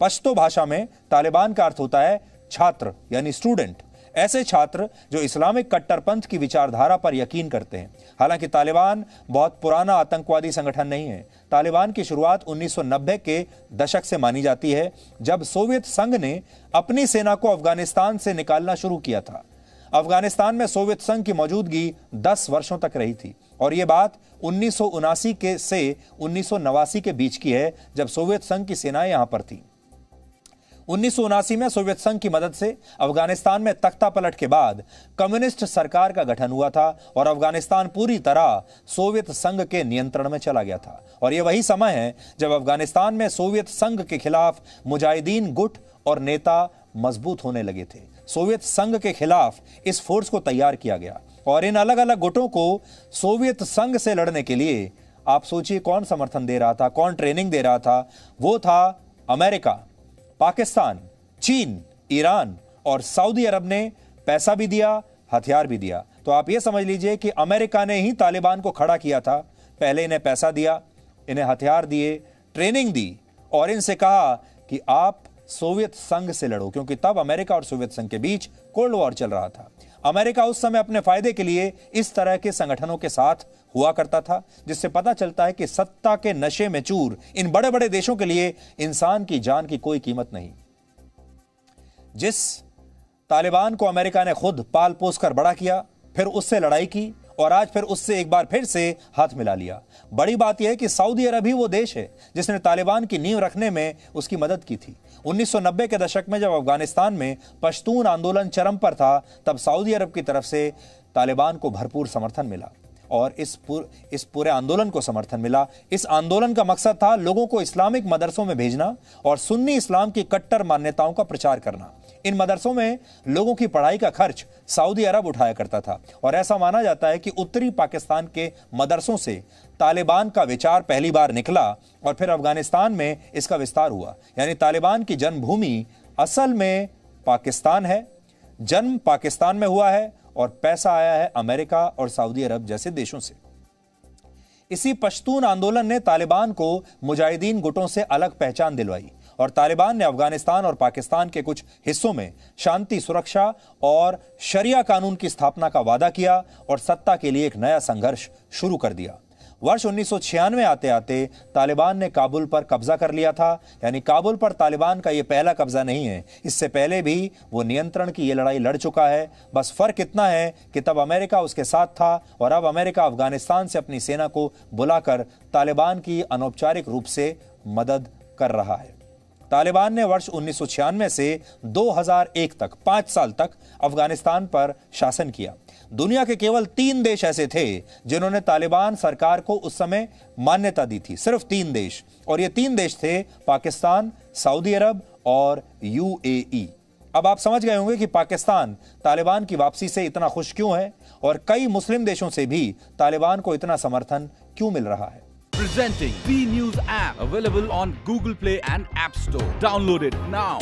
पश्तो भाषा में तालिबान का अर्थ होता है छात्र यानी स्टूडेंट। ऐसे छात्र जो इस्लामिक कट्टरपंथ की विचारधारा पर यकीन करते हैं। हालांकि तालिबान बहुत पुराना आतंकवादी संगठन नहीं है। तालिबान की शुरुआत 1990 के दशक से मानी जाती है, जब सोवियत संघ ने अपनी सेना को अफगानिस्तान से निकालना शुरू किया था। अफगानिस्तान में सोवियत संघ की मौजूदगी 10 वर्षों तक रही थी और यह बात 1979 के से 1989 के बीच की है, जब सोवियत संघ की सेनाएं यहां पर थी। 1979 में सोवियत संघ की मदद से अफगानिस्तान में तख्ता पलट के बाद कम्युनिस्ट सरकार का गठन हुआ था और अफगानिस्तान पूरी तरह सोवियत संघ के नियंत्रण में चला गया था। और यह वही समय है जब अफगानिस्तान में सोवियत संघ के खिलाफ मुजाहिदीन गुट और नेता मजबूत होने लगे थे। सोवियत संघ के खिलाफ इस फोर्स को तैयार किया गया और इन अलग अलग गुटों को सोवियत संघ से लड़ने के लिए आप सोचिए कौन समर्थन दे रहा था, कौन ट्रेनिंग दे रहा था। वो था अमेरिका, पाकिस्तान, चीन, ईरान और सऊदी अरब ने पैसा भी दिया, हथियार भी दिया। तो आप यह समझ लीजिए कि अमेरिका ने ही तालिबान को खड़ा किया था। पहले इन्हें पैसा दिया, इन्हें हथियार दिए, ट्रेनिंग दी और इनसे कहा कि आप सोवियत संघ से लड़ो, क्योंकि तब अमेरिका और सोवियत संघ के बीच कोल्ड वॉर चल रहा था। अमेरिका उस समय अपने फायदे के लिए इस तरह के संगठनों के साथ हुआ करता था, जिससे पता चलता है कि सत्ता के नशे में चूर इन बड़े बड़े देशों के लिए इंसान की जान की कोई कीमत नहीं। जिस तालिबान को अमेरिका ने खुद पाल पोस कर बड़ा किया, फिर उससे लड़ाई की और आज फिर उससे एक बार फिर से हाथ मिला लिया। बड़ी बात यह है कि सऊदी अरब ही वो देश है जिसने तालिबान की नींव रखने में उसकी मदद की थी। 1990 के दशक में जब अफगानिस्तान में पश्तून आंदोलन चरम पर था, तब सऊदी अरब की तरफ से तालिबान को भरपूर समर्थन मिला और इस पूरे आंदोलन को समर्थन मिला। इस आंदोलन का मकसद था लोगों को इस्लामिक मदरसों में भेजना और सुन्नी इस्लाम की कट्टर मान्यताओं का प्रचार करना। इन मदरसों में लोगों की पढ़ाई का खर्च सऊदी अरब उठाया करता था और ऐसा माना जाता है कि उत्तरी पाकिस्तान के मदरसों से तालिबान का विचार पहली बार निकला और फिर अफगानिस्तान में इसका विस्तार हुआ। यानी तालिबान की जन्मभूमि असल में पाकिस्तान है, जन्म पाकिस्तान में हुआ है और पैसा आया है अमेरिका और सऊदी अरब जैसे देशों से। इसी पश्तून आंदोलन ने तालिबान को मुजाहिदीन गुटों से अलग पहचान दिलवाई और तालिबान ने अफगानिस्तान और पाकिस्तान के कुछ हिस्सों में शांति, सुरक्षा और शरिया कानून की स्थापना का वादा किया और सत्ता के लिए एक नया संघर्ष शुरू कर दिया। वर्ष 1996 आते आते तालिबान ने काबुल पर कब्जा कर लिया था। यानी काबुल पर तालिबान का यह पहला कब्जा नहीं है, इससे पहले भी वो नियंत्रण की ये लड़ाई लड़ चुका है। बस फर्क इतना है कि तब अमेरिका उसके साथ था और अब अमेरिका अफगानिस्तान से अपनी सेना को बुलाकर तालिबान की अनौपचारिक रूप से मदद कर रहा है। तालिबान ने वर्ष 1996 से 2001 तक 5 साल तक अफगानिस्तान पर शासन किया। दुनिया के केवल 3 देश ऐसे थे जिन्होंने तालिबान सरकार को उस समय मान्यता दी थी, सिर्फ 3 देश, और ये 3 देश थे पाकिस्तान, सऊदी अरब और UAE। अब आप समझ गए होंगे कि पाकिस्तान तालिबान की वापसी से इतना खुश क्यों है और कई मुस्लिम देशों से भी तालिबान को इतना समर्थन क्यों मिल रहा है। Presenting B News app, available on Google Play and App Store. Download it now.